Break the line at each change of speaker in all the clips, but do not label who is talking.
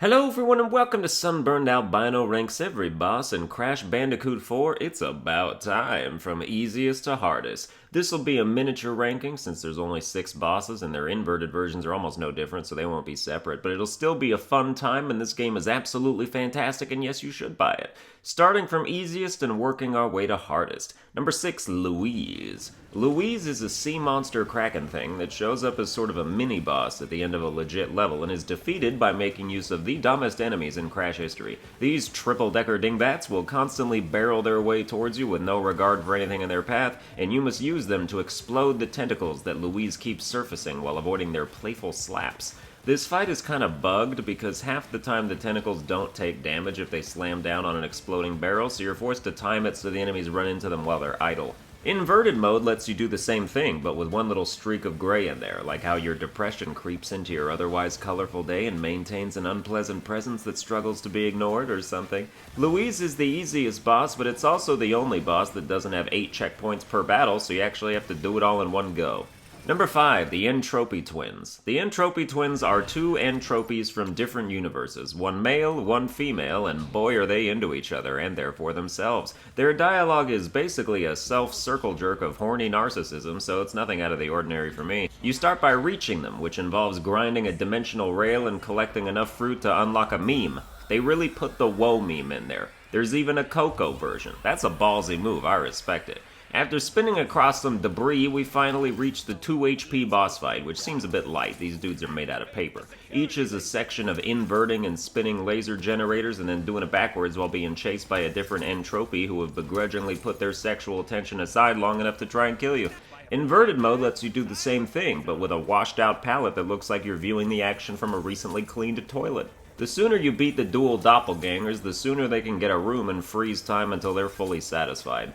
Hello everyone and welcome to Sunburned. Albino ranks every boss in Crash Bandicoot 4. It's about time, from easiest to hardest. This will be a miniature ranking since there's only 6 bosses and their inverted versions are almost no different, so they won't be separate, but it'll still be a fun time and this game is absolutely fantastic and yes, you should buy it. Starting from easiest and working our way to hardest. Number 6, Louise. Louise is a sea monster kraken thing that shows up as sort of a mini-boss at the end of a legit level and is defeated by making use of the dumbest enemies in Crash history. These triple-decker dingbats will constantly barrel their way towards you with no regard for anything in their path, and you must use them to explode the tentacles that Louise keeps surfacing while avoiding their playful slaps. This fight is kinda bugged because half the time the tentacles don't take damage if they slam down on an exploding barrel, so you're forced to time it so the enemies run into them while they're idle. Inverted mode lets you do the same thing, but with one little streak of gray in there, like how your depression creeps into your otherwise colorful day and maintains an unpleasant presence that struggles to be ignored or something. Louise is the easiest boss, but it's also the only boss that doesn't have 8 checkpoints per battle, so you actually have to do it all in one go. Number 5, the Entropy Twins. The Entropy Twins are 2 entropies from different universes, one male, one female, and boy are they into each other, and therefore themselves. Their dialogue is basically a self-circle jerk of horny narcissism, so it's nothing out of the ordinary for me. You start by reaching them, which involves grinding a dimensional rail and collecting enough fruit to unlock a meme. They really put the woe meme in there. There's even a Coco version. That's a ballsy move, I respect it. After spinning across some debris, we finally reach the 2 HP boss fight, which seems a bit light. These dudes are made out of paper. Each is a section of inverting and spinning laser generators and then doing it backwards while being chased by a different entropy who have begrudgingly put their sexual attention aside long enough to try and kill you. Inverted mode lets you do the same thing, but with a washed out palette that looks like you're viewing the action from a recently cleaned toilet. The sooner you beat the dual doppelgangers, the sooner they can get a room and freeze time until they're fully satisfied.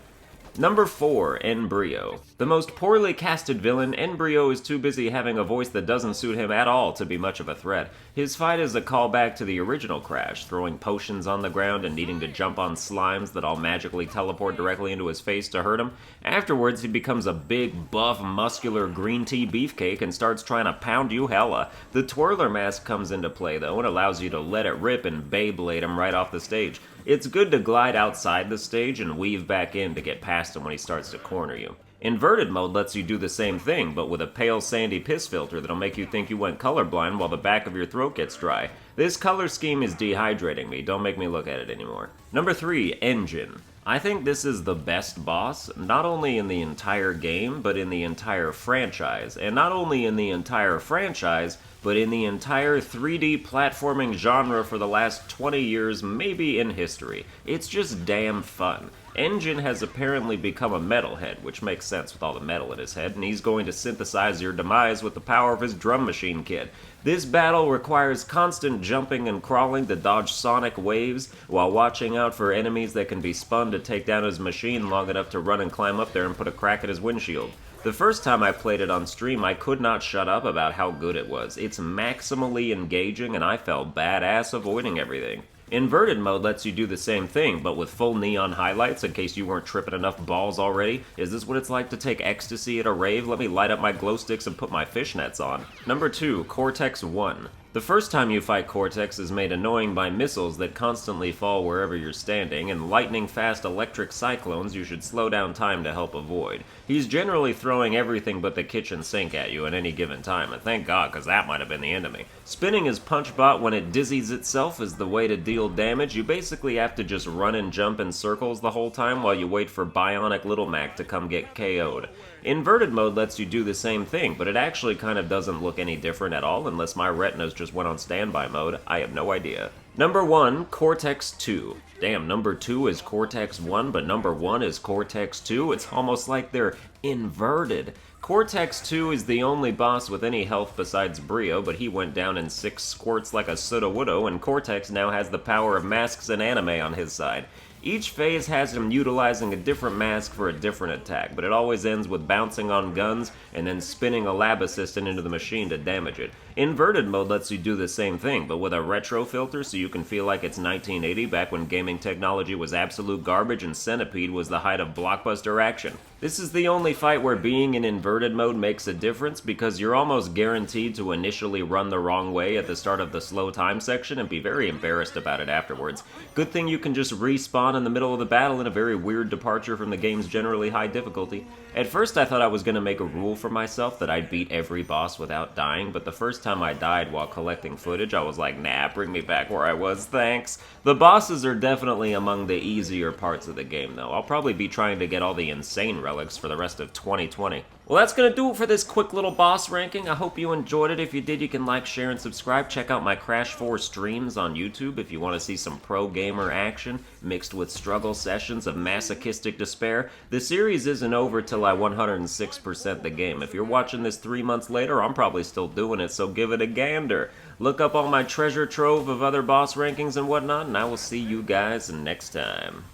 Number 4, Brio. The most poorly casted villain, Brio is too busy having a voice that doesn't suit him at all to be much of a threat. His fight is a callback to the original Crash, throwing potions on the ground and needing to jump on slimes that all magically teleport directly into his face to hurt him. Afterwards, he becomes a big, buff, muscular green tea beefcake and starts trying to pound you hella. The twirler mask comes into play though and allows you to let it rip and Beyblade him right off the stage. It's good to glide outside the stage and weave back in to get past him when he starts to corner you. Inverted mode lets you do the same thing, but with a pale sandy piss filter that'll make you think you went colorblind while the back of your throat gets dry. This color scheme is dehydrating me, don't make me look at it anymore. Number 3, Engine. I think this is the best boss, not only in the entire game, but in the entire franchise. And not only in the entire franchise, but in the entire 3D platforming genre for the last 20 years, maybe in history. It's just damn fun. Engine has apparently become a metalhead, which makes sense with all the metal in his head, and he's going to synthesize your demise with the power of his drum machine kit. This battle requires constant jumping and crawling to dodge sonic waves, while watching out for enemies that can be spun to take down his machine long enough to run and climb up there and put a crack in his windshield. The first time I played it on stream, I could not shut up about how good it was. It's maximally engaging, and I felt badass avoiding everything. Inverted mode lets you do the same thing, but with full neon highlights in case you weren't tripping enough balls already. Is this what it's like to take ecstasy at a rave? Let me light up my glow sticks and put my fishnets on. Number 2, Cortex 1. The first time you fight Cortex is made annoying by missiles that constantly fall wherever you're standing, and lightning-fast electric cyclones you should slow down time to help avoid. He's generally throwing everything but the kitchen sink at you at any given time, and thank God, because that might have been the end of me. Spinning his punch bot when it dizzies itself is the way to deal damage. You basically have to just run and jump in circles the whole time while you wait for Bionic Little Mac to come get KO'd. Inverted mode lets you do the same thing, but it actually kind of doesn't look any different at all unless my retinas just went on standby mode. I have no idea. Number 1, Cortex 2. Damn, number 2 is Cortex 1, but number 1 is Cortex 2? It's almost like they're inverted. Cortex 2 is the only boss with any health besides Brio, but he went down in 6 squirts like a Sudowoodo, and Cortex now has the power of masks and anime on his side. Each phase has him utilizing a different mask for a different attack, but it always ends with bouncing on guns and then spinning a lab assistant into the machine to damage it. Inverted mode lets you do the same thing, but with a retro filter so you can feel like it's 1980 back when gaming technology was absolute garbage and Centipede was the height of blockbuster action. This is the only fight where being in inverted mode makes a difference because you're almost guaranteed to initially run the wrong way at the start of the slow time section and be very embarrassed about it afterwards. Good thing you can just respawn in the middle of the battle in a very weird departure from the game's generally high difficulty. At first I thought I was going to make a rule for myself that I'd beat every boss without dying, but the first time I died while collecting footage I was like, nah, bring me back where I was, thanks. The bosses are definitely among the easier parts of the game though. I'll probably be trying to get all the insane relics for the rest of 2020. Well, that's gonna do it for this quick little boss ranking. I hope you enjoyed it. If you did, you can like, share, and subscribe. Check out my Crash 4 streams on YouTube if you want to see some pro gamer action mixed with struggle sessions of masochistic despair. The series isn't over till I 106% the game. If you're watching this 3 months later, I'm probably still doing it, so give it a gander. Look up all my treasure trove of other boss rankings and whatnot, and I will see you guys next time.